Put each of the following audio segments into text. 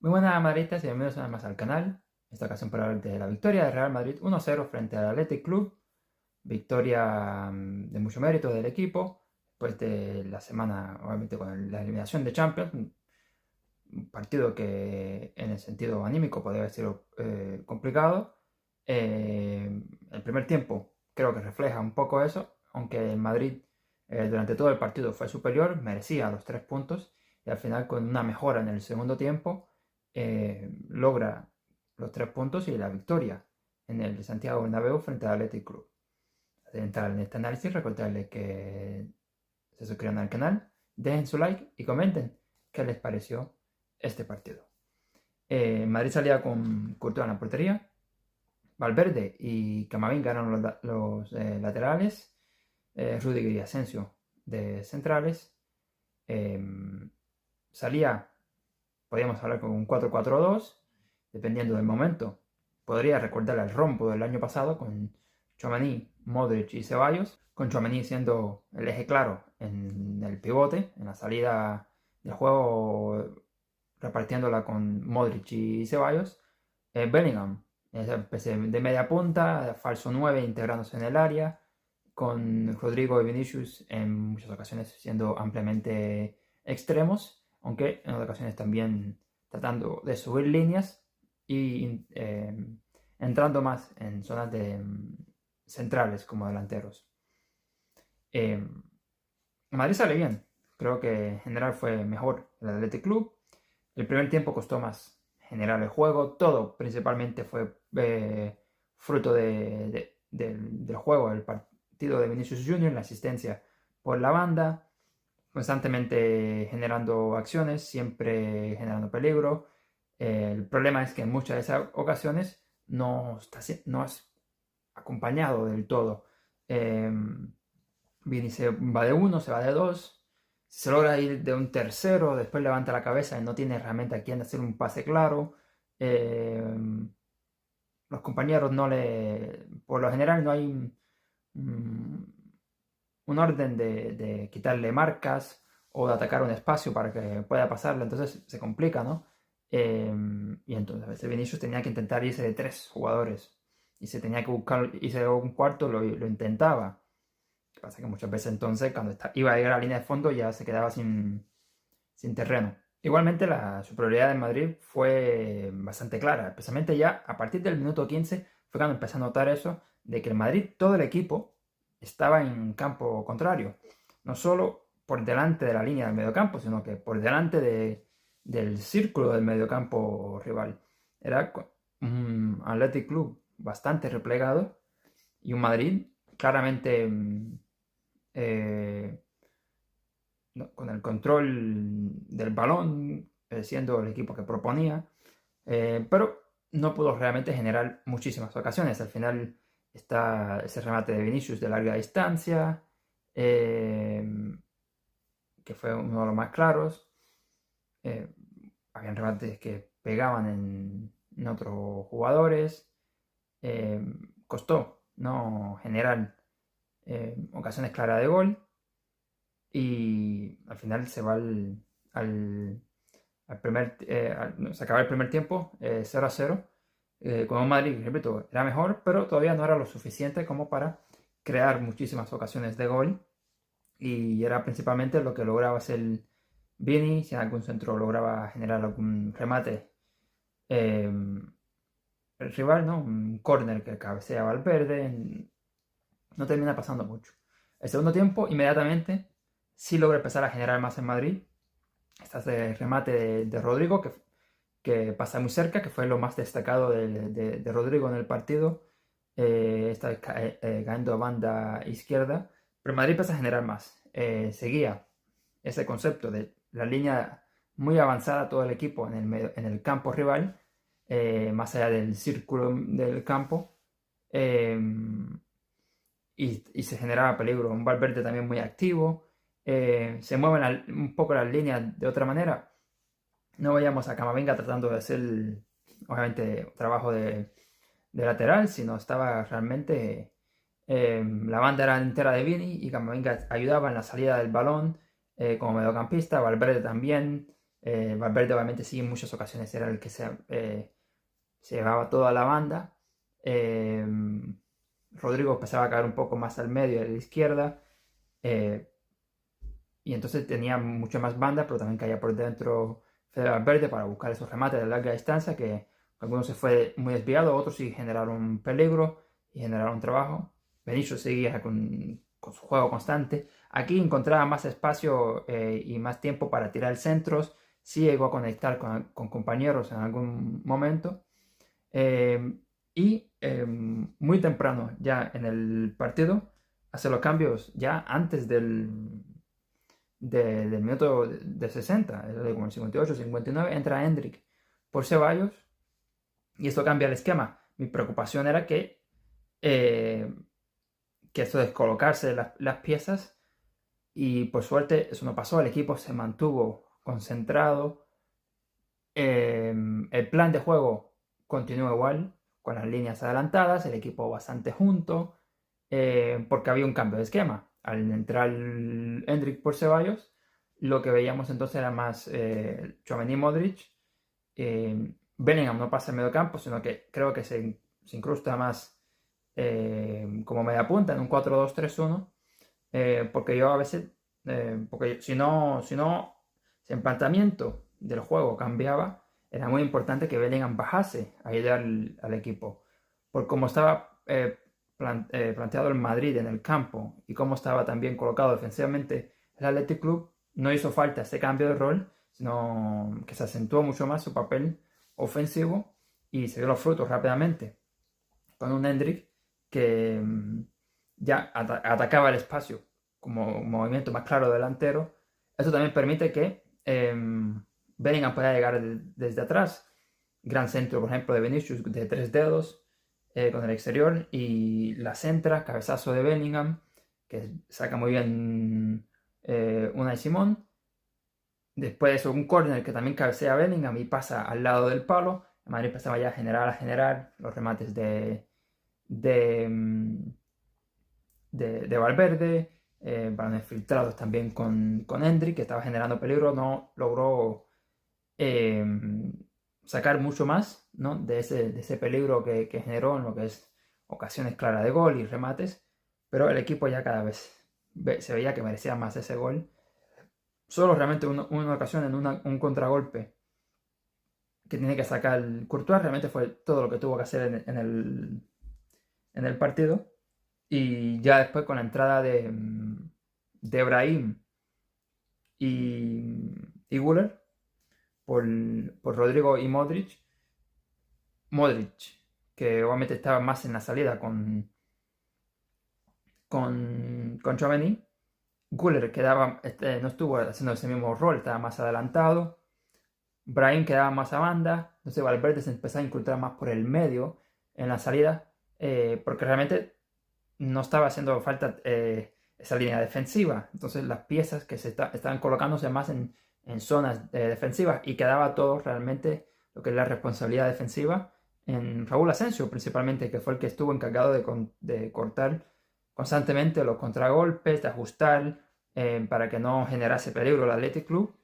Muy buenas madridistas y bienvenidos una vez más al canal. En esta ocasión para hablar de la victoria de Real Madrid 1-0 frente al Athletic Club. Victoria de mucho mérito del equipo, después de la semana, obviamente con la eliminación de Champions. Un partido que en el sentido anímico podría haber sido complicado. El primer tiempo creo que refleja un poco eso, aunque el Madrid durante todo el partido fue superior, merecía los 3 puntos y al final con una mejora en el segundo tiempo logra los 3 puntos y la victoria en el Santiago Bernabéu frente al Athletic Club. Antes de entrar en este análisis, recordarles que se suscriban al canal, dejen su like y comenten qué les pareció este partido. Madrid salía con Courtois en la portería, Valverde y Camavinga eran los laterales, Rüdiger y Asensio de centrales. Salía, podríamos hablar con un 4-4-2, dependiendo del momento. Podría recordar el rombo del año pasado con Tchouaméni, Modric y Ceballos, con Tchouaméni siendo el eje claro en el pivote, en la salida del juego, repartiéndola con Modric y Ceballos. Bellingham, de media punta, falso 9, integrándose en el área, con Rodrigo y Vinicius en muchas ocasiones siendo ampliamente extremos, aunque en otras ocasiones también tratando de subir líneas y entrando más en zonas centrales como delanteros. Madrid sale bien, creo que en general fue mejor el Athletic Club. El primer tiempo costó más generar el juego, todo principalmente fue fruto del juego, del partido de Vinicius Junior, la asistencia por la banda, constantemente generando acciones, siempre generando peligro. El problema es que en muchas de esas ocasiones no es acompañado del todo. Vini se va de uno, se va de dos, se logra ir de un tercero, después levanta la cabeza y no tiene realmente a quién hacer un pase claro. Los compañeros no le... Por lo general no hay un orden de quitarle marcas o de atacar un espacio para que pueda pasarlo, entonces se complica, ¿no? Y entonces a veces Vinicius tenía que intentar irse de 3 jugadores y se tenía que buscar, irse de un cuarto, lo intentaba. Lo que pasa que muchas veces entonces cuando iba a llegar a la línea de fondo ya se quedaba sin terreno. Igualmente la superioridad de Madrid fue bastante clara, especialmente ya a partir del minuto 15 fue cuando empecé a notar eso, de que el Madrid, todo el equipo, estaba en campo contrario. No solo por delante de la línea del mediocampo, sino que por delante del círculo del mediocampo rival. Era un Athletic Club bastante replegado y un Madrid claramente con el control del balón, siendo el equipo que proponía, pero no pudo realmente generar muchísimas ocasiones. Al final está ese remate de Vinicius de larga distancia, que fue uno de los más claros. Habían remates que pegaban en otros jugadores. Costó no generar ocasiones claras de gol. Y al final se va se acaba el primer tiempo 0-0. Con un Madrid, repito, era mejor, pero todavía no era lo suficiente como para crear muchísimas ocasiones de gol. Y era principalmente lo que lograba hacer Vini, si en algún centro lograba generar algún remate. El rival, ¿no? Un córner que cabecea Valverde, no termina pasando mucho. El segundo tiempo, inmediatamente, sí logra empezar a generar más en Madrid. Está ese remate de Rodrigo, que pasa muy cerca, que fue lo más destacado de Rodrigo en el partido. Está cayendo a banda izquierda. Pero Madrid empieza a generar más. Seguía ese concepto de la línea muy avanzada, todo el equipo en el campo rival, más allá del círculo del campo. Y se generaba peligro. Un Valverde también muy activo. Se mueven un poco las líneas de otra manera. No veíamos a Camavinga tratando de hacer, obviamente, trabajo de lateral, sino estaba realmente... la banda era entera de Vini y Camavinga ayudaba en la salida del balón como mediocampista, Valverde también, Valverde obviamente sí en muchas ocasiones era el que se llevaba toda la banda. Rodrigo empezaba a caer un poco más al medio, a la izquierda. Y entonces tenía mucho más banda, pero también caía por dentro Fede Valverde para buscar esos remates de larga distancia, que algunos se fue muy desviado, otros sí generaron peligro y generaron trabajo. Benicio seguía con su juego constante. Aquí encontraba más espacio y más tiempo para tirar centros. Sí llegó a conectar con compañeros en algún momento. Muy temprano ya en el partido hace los cambios ya antes del minuto de 60, como el 58, 59, entra Hendrik por Ceballos y esto cambia el esquema. Mi preocupación era eh, que esto de colocarse las piezas, y por suerte eso no pasó, el equipo se mantuvo concentrado. El plan de juego continuó igual, con las líneas adelantadas, el equipo bastante junto, porque había un cambio de esquema. Al entrar Hendrik por Ceballos, lo que veíamos entonces era más Tchouaméni, Modric. Bellingham no pasa en medio campo, sino que creo que se incrusta más como media punta en un 4-2-3-1, porque yo a veces, porque si el planteamiento del juego cambiaba, era muy importante que Bellingham bajase a ayudar al equipo. Por cómo estaba planteado el Madrid en el campo y cómo estaba también colocado defensivamente el Athletic Club, no hizo falta ese cambio de rol, sino que se acentuó mucho más su papel ofensivo y se dio los frutos rápidamente con un Hendrik que ya atacaba el espacio como un movimiento más claro delantero. Esto también permite que Bellingham pueda llegar desde atrás. Gran centro, por ejemplo, de Vinicius de 3 dedos con el exterior y la centra, cabezazo de Bellingham, que saca muy bien Unai Simón. Después de eso, un córner que también cabecea a Bellingham y pasa al lado del palo. El Madrid empezaba ya a generar los remates de, de Valverde, balones filtrados también con Hendrik, que estaba generando peligro, no logró eh, sacar mucho más, ¿no?, de ese peligro que generó en lo que es ocasiones claras de gol y remates, pero el equipo ya cada vez se veía que merecía más ese gol. Solo realmente una ocasión en un contragolpe que tiene que sacar Courtois, realmente fue todo lo que tuvo que hacer en el partido. Y ya después con la entrada de Brahim y Güler por Rodrigo y Modric. Modric, que obviamente estaba más en la salida con Tchouaméni. Güler quedaba, no estuvo haciendo ese mismo rol, estaba más adelantado. Brahim quedaba más a banda. Entonces Valverde se empezó a encontrar más por el medio en la salida, porque realmente no estaba haciendo falta esa línea defensiva. Entonces las piezas que estaban colocándose más en zonas defensivas, y quedaba todo realmente lo que es la responsabilidad defensiva en Raúl Asensio principalmente, que fue el que estuvo encargado de cortar constantemente los contragolpes, de ajustar para que no generase peligro el Athletic Club.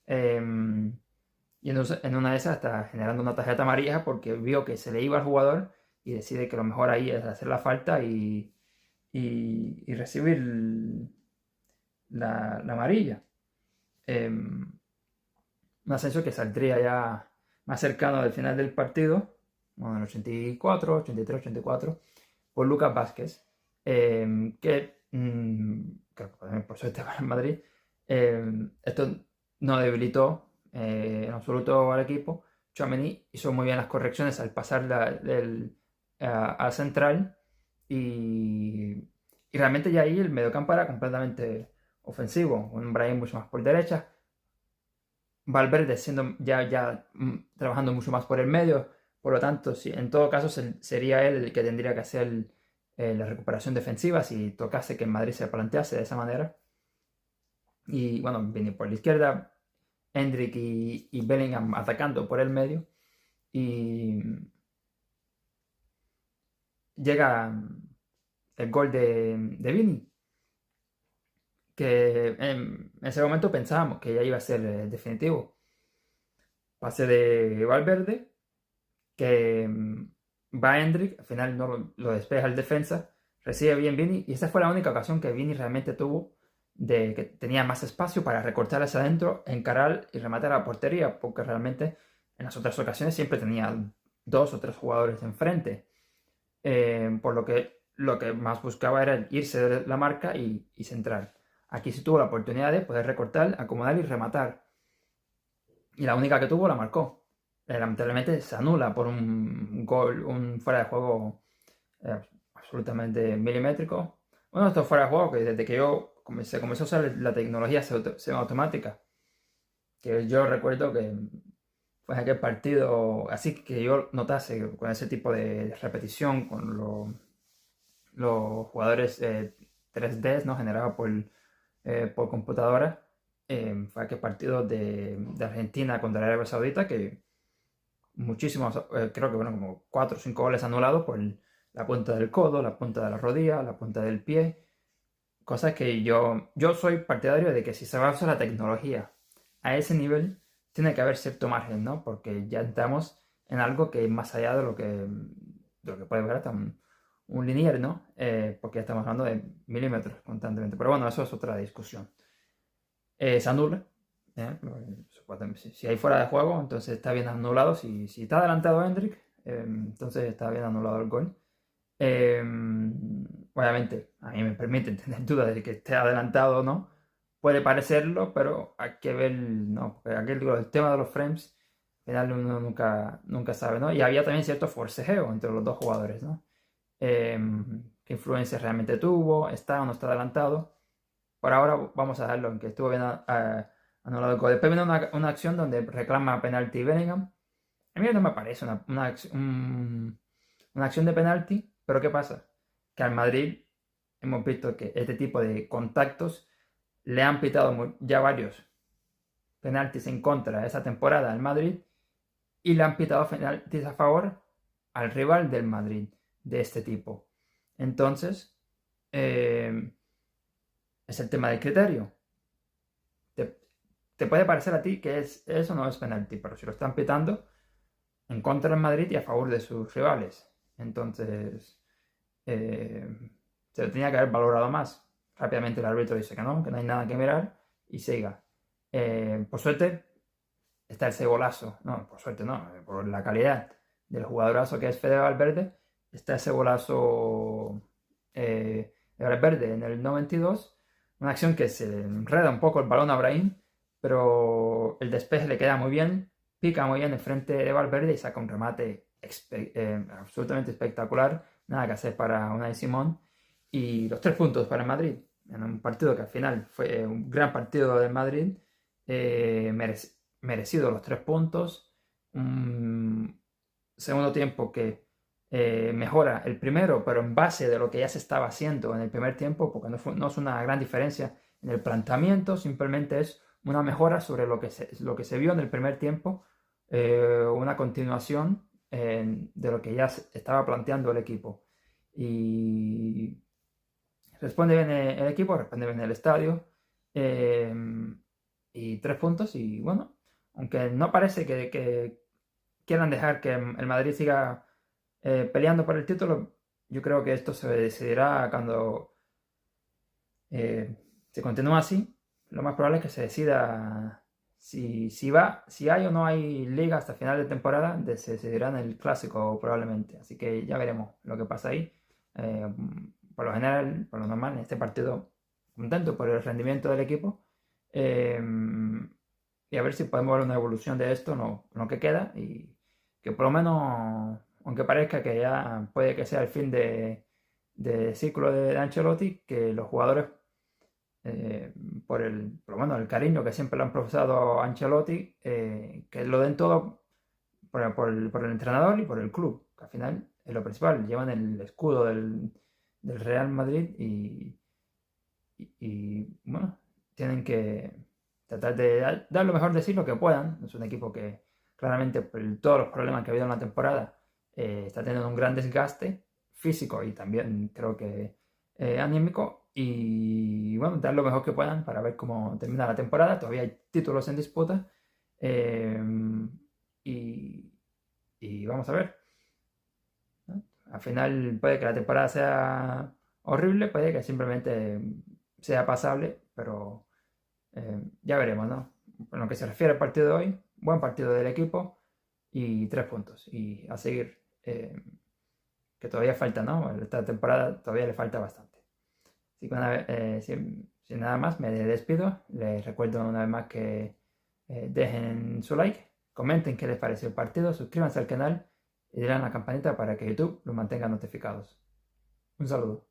Y entonces en una de esas está generando una tarjeta amarilla porque vio que se le iba al jugador y decide que lo mejor ahí es hacer la falta y recibir la amarilla. Un ascenso que saldría ya más cercano del final del partido, bueno, en el 84, 83, 84, por Lucas Vázquez, que por suerte para el Madrid, esto no debilitó en absoluto al equipo. Tchouaméni hizo muy bien las correcciones al pasar al central y realmente ya ahí el mediocampo era completamente ofensivo, un Brahim mucho más por derecha, Valverde siendo ya trabajando mucho más por el medio, por lo tanto, sí, en todo caso sería él el que tendría que hacer la recuperación defensiva si tocase que en Madrid se plantease de esa manera. Y bueno, viene por la izquierda, Hendrik y Bellingham atacando por el medio. Y llega el gol de Vini, que en ese momento pensábamos que ya iba a ser definitivo. pase de Valverde, que va Endrick, al final no lo despeja el defensa, recibe bien Vini, y esa fue la única ocasión que Vini realmente tuvo de que tenía más espacio para recortar hacia adentro, encarar y rematar a la portería, porque realmente en las otras ocasiones siempre tenía 2 o 3 jugadores enfrente, por lo que más buscaba era irse de la marca y centrar. Aquí sí tuvo la oportunidad de poder recortar, acomodar y rematar, y la única que tuvo la marcó. Lamentablemente se anula por un gol, un fuera de juego absolutamente milimétrico. Bueno, esto fuera de juego que desde que se comenzó a usar la tecnología semiautomática, que yo recuerdo que fue en aquel partido, así que yo notase con ese tipo de repetición, con los jugadores 3D, ¿no? Generados por computadora, fue aquel partido de Argentina contra Arabia Saudita que muchísimos, creo que fueron como 4 o 5 goles anulados por la punta del codo, la punta de la rodilla, la punta del pie. Cosas que yo soy partidario de que si se va a usar la tecnología a ese nivel, tiene que haber cierto margen, ¿no? Porque ya entramos en algo que es más allá de lo que puede ver hasta un lineal, ¿no? Porque ya estamos hablando de milímetros constantemente. Pero bueno, eso es otra discusión. Se anula. Si hay fuera de juego, entonces está bien anulado. Si está adelantado Hendrik, entonces está bien anulado el gol. Eh, Obviamente, a mí me permite tener dudas de que esté adelantado o no. Puede parecerlo, pero hay que ver, ¿no? Porque aquí el tema de los frames, al final uno nunca sabe, ¿no? Y había también cierto forcejeo entre los dos jugadores, ¿no? Eh, ¿Qué influencia realmente tuvo? ¿Está o no está adelantado? Por ahora vamos a dejarlo en que estuvo bien anulado el gol. Después viene una acción donde reclama penalti Bellingham. A mí no me parece una acción de penalti, pero ¿qué pasa? Que al Madrid hemos visto que este tipo de contactos le han pitado ya varios penaltis en contra esa temporada al Madrid y le han pitado penaltis a favor al rival del Madrid de este tipo. Entonces, es el tema del criterio. Te puede parecer a ti que eso no es penalti, pero si lo están pitando en contra del Madrid y a favor de sus rivales. Entonces, se lo tenía que haber valorado más. Rápidamente el árbitro dice que no hay nada que mirar y siga. Por suerte está ese golazo, no, por suerte no, por la calidad del jugadorazo que es Fede Valverde, está ese golazo de Valverde en el 92, una acción que se enreda un poco el balón a Brahim, pero el despeje le queda muy bien, pica muy bien en frente de Valverde y saca un remate absolutamente espectacular, nada que hacer para Unai Simón, y los 3 puntos para el Madrid, en un partido que al final fue un gran partido del Madrid, merecido los 3 puntos, un segundo tiempo que mejora el primero, pero en base de lo que ya se estaba haciendo en el primer tiempo, porque no es una gran diferencia en el planteamiento, simplemente es una mejora sobre lo que se vio en el primer tiempo, una continuación de lo que ya estaba planteando el equipo. Y responde bien el equipo, responde bien el estadio, y 3 puntos, y bueno, aunque no parece que quieran dejar que el Madrid siga peleando por el título, yo creo que esto se decidirá cuando se continúa así. Lo más probable es que se decida si hay o no hay liga hasta final de temporada, se decidirá en el clásico probablemente. Así que ya veremos lo que pasa ahí. Por lo general, por lo normal, en este partido, contento por el rendimiento del equipo. Eh, y a ver si podemos ver una evolución de esto, lo que queda, y que por lo menos, aunque parezca que ya puede que sea el fin de ciclo de Ancelotti, que los jugadores, por lo menos el cariño que siempre le han profesado a Ancelotti, que lo den todo por el entrenador y por el club, que al final es lo principal. Llevan el escudo del Real Madrid y, bueno, tienen que tratar de dar lo mejor de sí lo que puedan. Es un equipo que claramente por todos los problemas que ha habido en la temporada está teniendo un gran desgaste físico y también creo que anímico, y bueno, dar lo mejor que puedan para ver cómo termina la temporada. Todavía hay títulos en disputa, y vamos a ver, ¿no? Al final puede que la temporada sea horrible, puede que simplemente sea pasable, pero ya veremos, ¿no? En lo que se refiere al partido de hoy, buen partido del equipo y 3 puntos. Y a seguir, que todavía falta, ¿no? Esta temporada todavía le falta bastante. Así que sin nada más, me despido. Les recuerdo una vez más que dejen su like, comenten qué les pareció el partido, suscríbanse al canal y den a la campanita para que YouTube los mantenga notificados. Un saludo.